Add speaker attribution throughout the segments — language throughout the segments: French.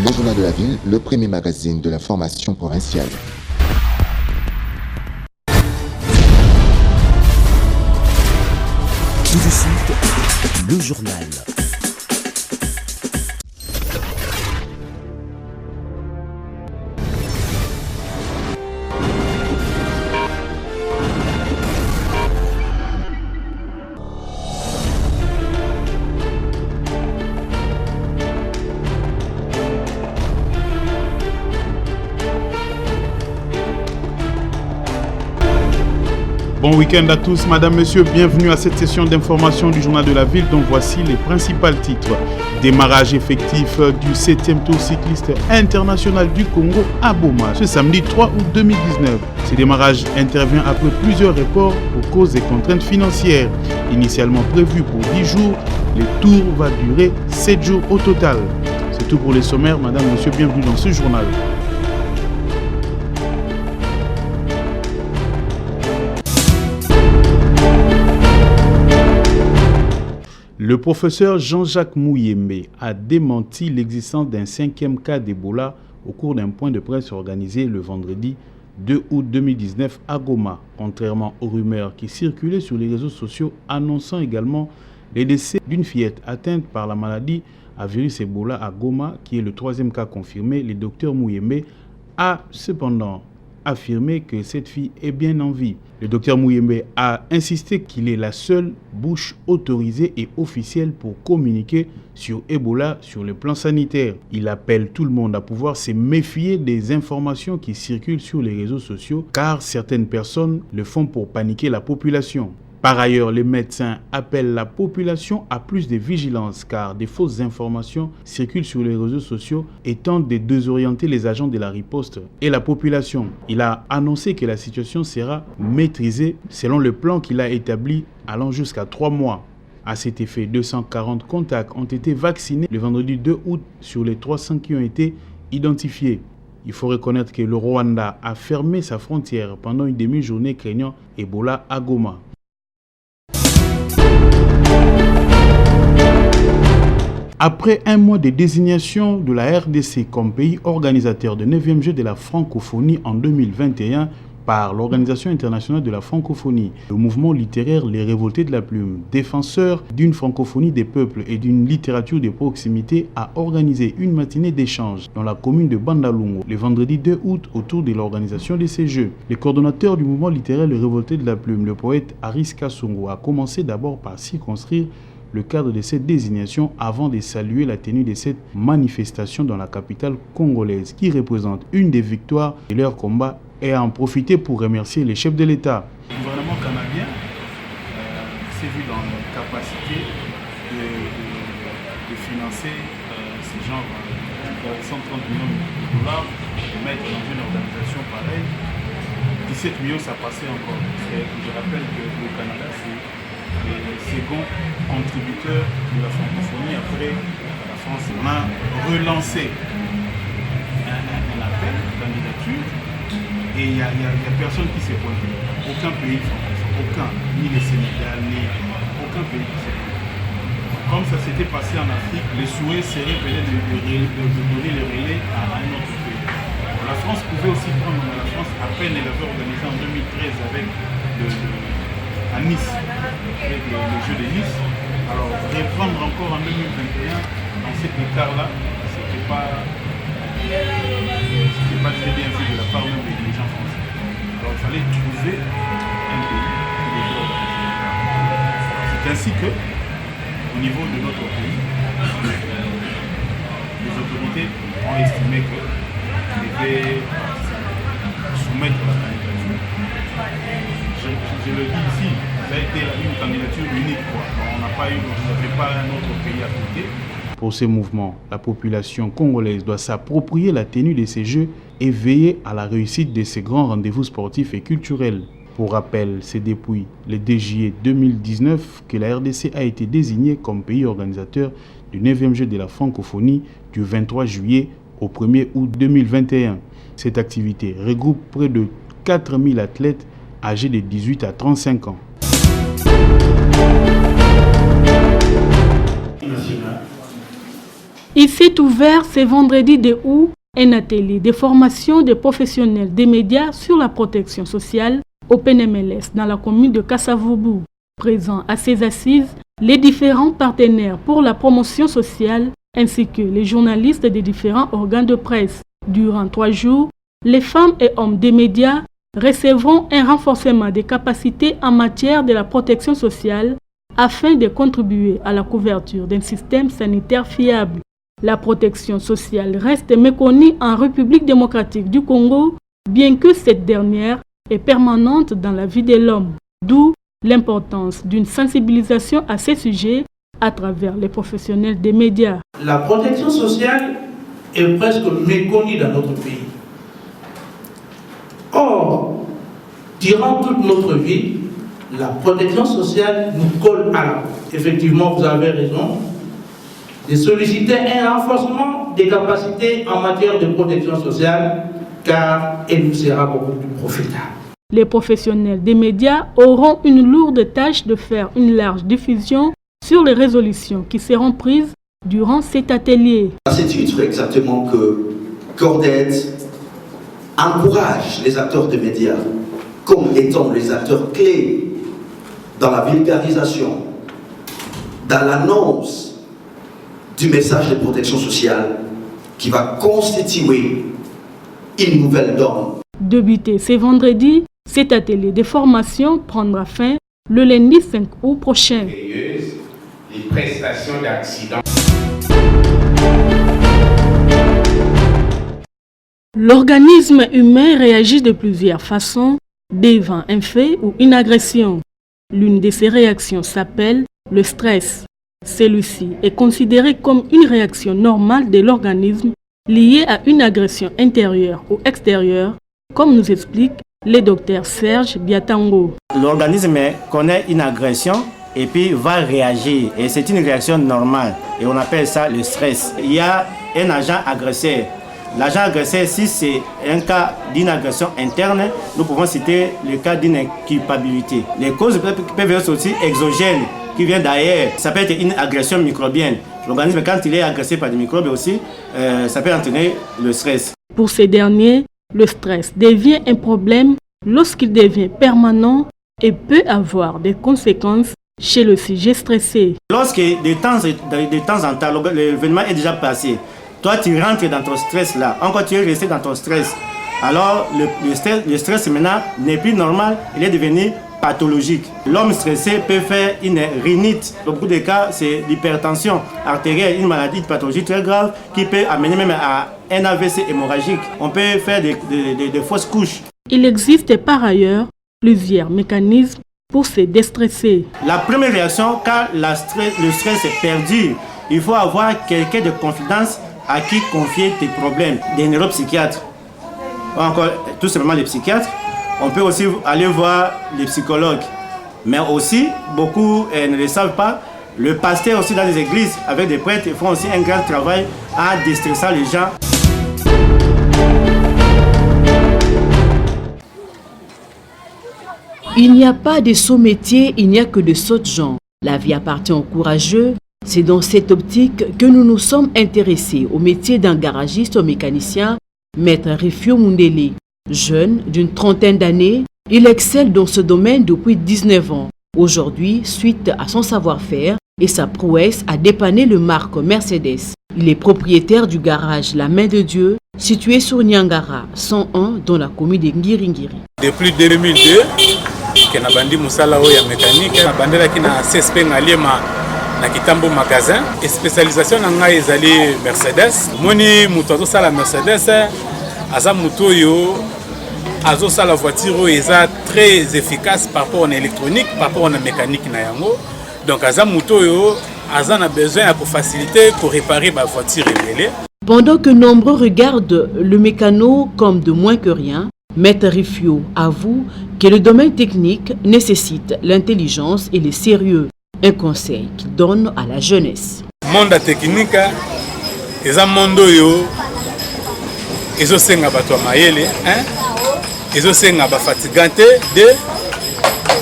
Speaker 1: Le Journal de la Ville, le premier magazine de l'information provinciale.
Speaker 2: Tout de suite, le journal.
Speaker 3: Bon week-end à tous, madame, monsieur, bienvenue à cette session d'information du Journal de la Ville dont voici les principaux titres. Démarrage effectif du 7e Tour cycliste international du Congo à Boma ce samedi 3 août 2019. Ce démarrage intervient après plusieurs reports pour cause des contraintes financières. Initialement prévu pour 10 jours, le tour va durer 7 jours au total. C'est tout pour les sommaires, madame, monsieur, bienvenue dans ce journal. Le professeur Jean-Jacques Mouyembe a démenti l'existence d'un 5e cas d'Ebola au cours d'un point de presse organisé le vendredi 2 août 2019 à Goma, contrairement aux rumeurs qui circulaient sur les réseaux sociaux annonçant également les décès d'une fillette atteinte par la maladie à virus Ebola à Goma, qui est le 3e cas confirmé. Le docteur Mouyembe a cependant affirmé que cette fille est bien en vie. Le docteur Mouyembe a insisté qu'il est la seule bouche autorisée et officielle pour communiquer sur Ebola sur le plan sanitaire. Il appelle tout le monde à pouvoir se méfier des informations qui circulent sur les réseaux sociaux car certaines personnes le font pour paniquer la population. Par ailleurs, les médecins appellent la population à plus de vigilance car des fausses informations circulent sur les réseaux sociaux et tentent de désorienter les agents de la riposte et la population. Il a annoncé que la situation sera maîtrisée selon le plan qu'il a établi allant jusqu'à 3 mois. À cet effet, 240 contacts ont été vaccinés le vendredi 2 août sur les 300 qui ont été identifiés. Il faut reconnaître que le Rwanda a fermé sa frontière pendant une demi-journée craignant Ebola à Goma. Après un mois de désignation de la RDC comme pays organisateur de 9e Jeux de la francophonie en 2021 par l'Organisation internationale de la francophonie, le mouvement littéraire Les Révoltés de la Plume, défenseur d'une francophonie des peuples et d'une littérature de proximité, a organisé une matinée d'échange dans la commune de Bandalungu le vendredi 2 août autour de l'organisation de ces Jeux. Le coordonnateur du mouvement littéraire Les Révoltés de la Plume, le poète Aris Kasongo, a commencé d'abord par circonscrire le cadre de cette désignation avant de saluer la tenue de cette manifestation dans la capitale congolaise qui représente une des victoires de leur combat et a en profité pour remercier les chefs de l'État. Le gouvernement canadien s'est vu dans la capacité de financer ce genre de 130 millions de dollars, de mettre dans une organisation pareille. 17 millions, ça passait encore. Je rappelle que le Canada, c'est le second contributeur de la francophonie après la France. On a relancé un appel de candidature et il n'y a personne qui s'est pointé. Aucun pays francophone, aucun, ni le Sénégal, ni aucun pays qui s'est pointé. Comme ça s'était passé en Afrique, le souhait serait peut-être de donner le relais à un autre pays. La France pouvait aussi prendre, mais la France, à peine elle avait organisé en 2013 avec à Nice, avec le jeu de Nice. Alors, reprendre encore en 2021 dans cet écart-là, c'était pas très bien vu de la part même des dirigeants français. Alors, il fallait trouver un pays qui devait organiser. C'est ainsi que, au niveau de notre pays, les autorités ont estimé qu'ils devaient soumettre la candidature. Je le dis ici, ça a été une candidature unique. On n'avait pas un autre pays à côté. Pour ce mouvement, la population congolaise doit s'approprier la tenue de ces Jeux et veiller à la réussite de ces grands rendez-vous sportifs et culturels. Pour rappel, c'est depuis le 2 juillet 2019 que la RDC a été désignée comme pays organisateur du 9e Jeu de la francophonie du 23 juillet au 1er août 2021. Cette activité regroupe près de 4000 athlètes âgés de 18 à 35 ans.
Speaker 4: Il s'est ouvert ce vendredi 2 août un atelier de formation des professionnels des médias sur la protection sociale au PNMLS dans la commune de Kasavubu. Présents à ces assises, les différents partenaires pour la promotion sociale ainsi que les journalistes des différents organes de presse. Durant 3 jours, les femmes et hommes des médias recevront un renforcement des capacités en matière de la protection sociale afin de contribuer à la couverture d'un système sanitaire fiable. La protection sociale reste méconnue en République démocratique du Congo, bien que cette dernière est permanente dans la vie de l'homme, d'où l'importance d'une sensibilisation à ces sujets à travers les professionnels des médias.
Speaker 5: La protection sociale est presque méconnue dans notre pays. Or, durant toute notre vie, la protection sociale nous colle à la peau. Effectivement, vous avez raison de solliciter un renforcement des capacités en matière de protection sociale, car elle nous sera beaucoup plus profitable.
Speaker 4: Les professionnels des médias auront une lourde tâche de faire une large diffusion sur les résolutions qui seront prises durant cet atelier.
Speaker 6: À ce titre, exactement que Cordet encourage les acteurs des médias comme étant les acteurs clés dans la vulgarisation, dans l'annonce du message de protection sociale qui va constituer une nouvelle donne.
Speaker 4: Débuté ce vendredi, cet atelier de formation prendra fin le lundi 5 août prochain.
Speaker 7: Les prestations d'accident.
Speaker 4: L'organisme humain réagit de plusieurs façons devant un fait ou une agression. L'une de ces réactions s'appelle le stress. Celui-ci est considéré comme une réaction normale de l'organisme liée à une agression intérieure ou extérieure, comme nous explique le docteur Serge Biatango.
Speaker 8: L'organisme connaît une agression et puis va réagir. Et c'est une réaction normale. Et on appelle ça le stress. Il y a un agent agresseur. L'agent agresseur, si c'est un cas d'une agression interne, nous pouvons citer le cas d'une culpabilité. Les causes peuvent être aussi exogènes, qui viennent d'ailleurs. Ça peut être une agression microbienne. L'organisme, quand il est agressé par des microbes aussi, ça peut entraîner le stress.
Speaker 4: Pour ces derniers, le stress devient un problème lorsqu'il devient permanent et peut avoir des conséquences chez le sujet stressé. Lorsque
Speaker 8: de temps en temps, l'événement est déjà passé, toi tu rentres dans ton stress là, encore tu es resté dans ton stress. Alors le stress maintenant n'est plus normal, il est devenu pathologique. L'homme stressé peut faire une rhinite. Dans beaucoup de cas, c'est l'hypertension artérielle, une maladie de pathologie très grave qui peut amener même à un AVC hémorragique. On peut faire des fausses couches. Il existe par ailleurs plusieurs mécanismes pour se déstresser. La première réaction, quand le stress est perdu, il faut avoir quelqu'un de confiance à qui confier tes problèmes. Des neuropsychiatres, ou encore tout simplement les psychiatres. On peut aussi aller voir les psychologues. Mais aussi, beaucoup ne le savent pas, le pasteur aussi dans les églises, avec des prêtres, font aussi un grand travail à déstresser les gens.
Speaker 2: Il n'y a pas de sot métier, il n'y a que de sots gens. La vie appartient aux courageux. C'est dans cette optique que nous nous sommes intéressés au métier d'un garagiste ou mécanicien, Maître Rifio Mundele. Jeune d'une trentaine d'années, il excelle dans ce domaine depuis 19 ans. Aujourd'hui, suite à son savoir-faire et sa prouesse à dépanner le marque Mercedes, il est propriétaire du garage La Main de Dieu, situé sur Nyangara 101 dans la commune de Ngiringiri.
Speaker 9: Depuis 2002, que na bandi musala oya mécanique, na bandela ki na CSP ngaliema na kitambo magasin, et spécialisation na ngai ezali Mercedes. Moni muto azo sala Mercedes, aza muto yo azo sala voiture est très efficace par rapport à l'électronique, par rapport à la mécanique na yango. Donc aza muto yo aza na besoin pour faciliter pour réparer ma voiture rebelle.
Speaker 2: Pendant que nombreux regardent le mécano comme de moins que rien, Maître Rifio avoue que le domaine technique nécessite l'intelligence et le sérieux. Un conseil qu'il donne à la jeunesse.
Speaker 9: Monde technique, eza mondo yo ezo senga bato mayele, ezo senga ba fatigante de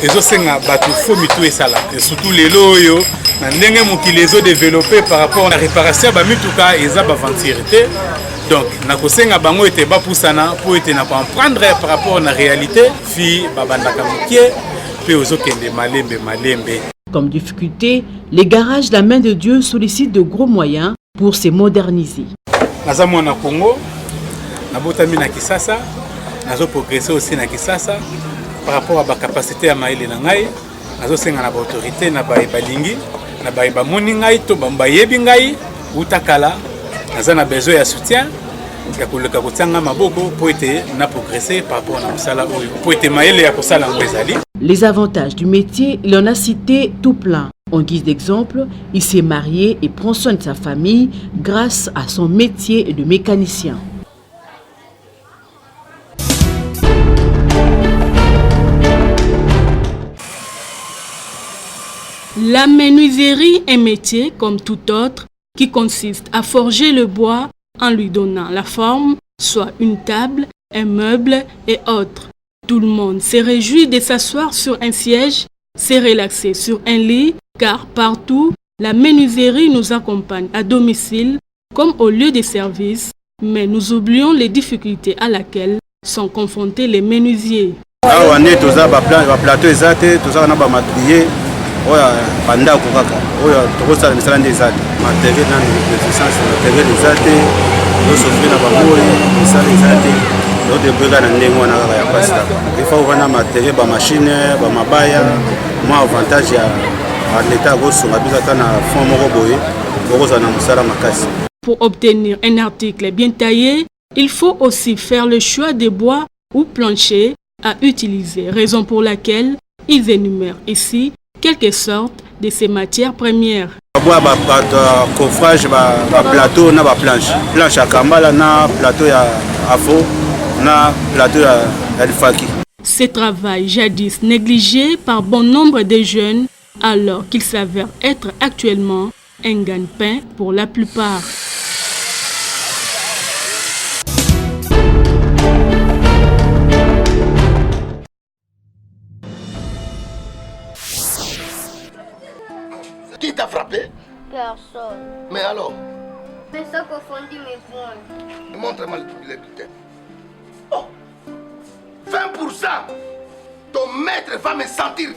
Speaker 9: ezosenga bato fo mitu esala surtout lelo oyo na ndenge mokili ezodeveloppe par rapport na réparation bamituka eza baventure te donc nakosenga bango ete bapusana mpo ete na comprendre par rapport na réalité fi babandaka mokie mpe ozokende malembe.
Speaker 2: Comme difficulté, les garages La Main de Dieu sollicitent de gros moyens pour se moderniser.
Speaker 9: Naza mwana Congo, nabotami na Kisasa, nazo progresser aussi na Kisasa par rapport à la capacité à maïle na ngai, nazo senga na autorité na balingi, na ba moni ngai to ba yebi ngai utakala, naza na besoin ya soutien.
Speaker 2: Les avantages du métier, il en a cité tout plein. En guise d'exemple, il s'est marié et prend soin de sa famille grâce à son métier de mécanicien.
Speaker 4: La menuiserie est un métier comme tout autre qui consiste à forger le bois en lui donnant la forme, soit une table, un meuble et autres. Tout le monde se réjouit de s'asseoir sur un siège, se relaxer sur un lit, car partout, la menuiserie nous accompagne à domicile comme au lieu de service, mais nous oublions les difficultés à laquelle sont confrontés les menuisiers. Pour obtenir un article bien taillé, il faut aussi faire le choix des bois ou planchers à utiliser, raison pour laquelle ils énumèrent ici quelque sorte de ces matières premières.
Speaker 8: Plateau na planche à kambala na plateau à afo na plateau à faki.
Speaker 4: Ce travail jadis négligé par bon nombre de jeunes alors qu'il s'avère être actuellement un gagne-pain pour la plupart.
Speaker 10: Qui t'a frappé?
Speaker 11: Personne.
Speaker 10: Mais alors?
Speaker 11: Mais ça confondit mes points.
Speaker 10: Montre-moi les bulletins. Oh! 20%! Ton maître va me sentir.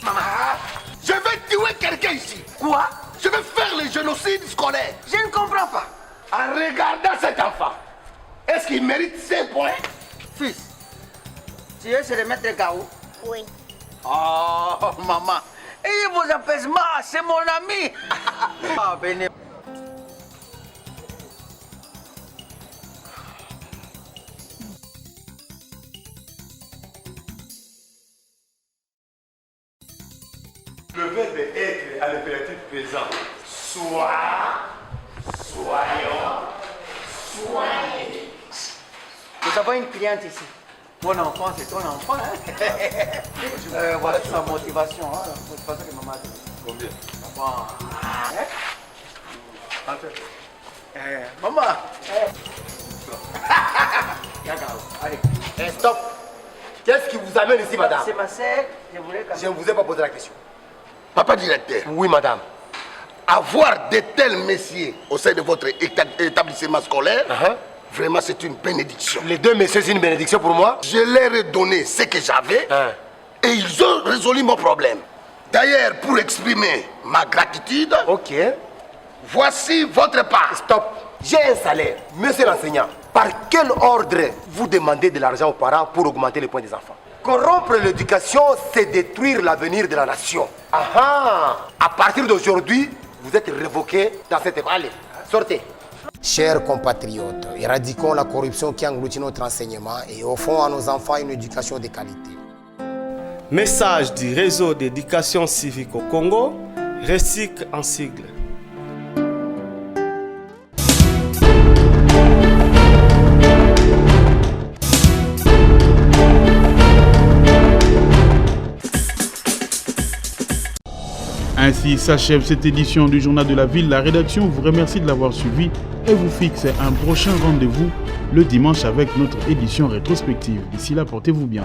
Speaker 10: Maman, je vais tuer quelqu'un ici. Quoi? Je vais faire le génocide scolaire. Je ne comprends pas. En regardant cet enfant, est-ce qu'il mérite 5 points?
Speaker 12: Fils, tu es chez le maître Gaou?
Speaker 11: Oui.
Speaker 12: Oh, maman. Et vos apaisements, c'est mon ami. Ah, venez.
Speaker 10: Le verbe être à l'impératif présent. Soyons, soyez.
Speaker 12: Nous avons une cliente ici. Mon enfant, c'est ton enfant. Hein? Voilà sa motivation. Hein? C'est pas ça que maman a dit.
Speaker 10: Combien?
Speaker 12: Bon. Maman.
Speaker 10: Allez, stop. Qu'est-ce qui vous amène ici, madame?
Speaker 12: C'est ma sœur.
Speaker 10: Je ne vous ai pas posé la question. Papa directeur. Oui, madame. Avoir de tels messieurs au sein de votre établissement scolaire, vraiment c'est une bénédiction.
Speaker 13: Les deux messieurs, c'est une bénédiction pour moi.
Speaker 10: Je leur ai donné ce que j'avais et ils ont résolu mon problème. D'ailleurs, pour exprimer ma gratitude, voici votre part.
Speaker 13: Stop. J'ai un salaire. Monsieur l'enseignant, par quel ordre vous demandez de l'argent aux parents pour augmenter les points des enfants? Corrompre l'éducation, c'est détruire l'avenir de la nation. À partir d'aujourd'hui, vous êtes révoqué dans cette école. Allez, sortez.
Speaker 14: Chers compatriotes, éradiquons la corruption qui engloutit notre enseignement et offrons à nos enfants une éducation de qualité.
Speaker 15: Message du réseau d'éducation civique au Congo, RECIC en sigle.
Speaker 3: Ainsi s'achève cette édition du Journal de la Ville. La rédaction vous remercie de l'avoir suivi et vous fixe un prochain rendez-vous le dimanche avec notre édition rétrospective. D'ici là, portez-vous bien.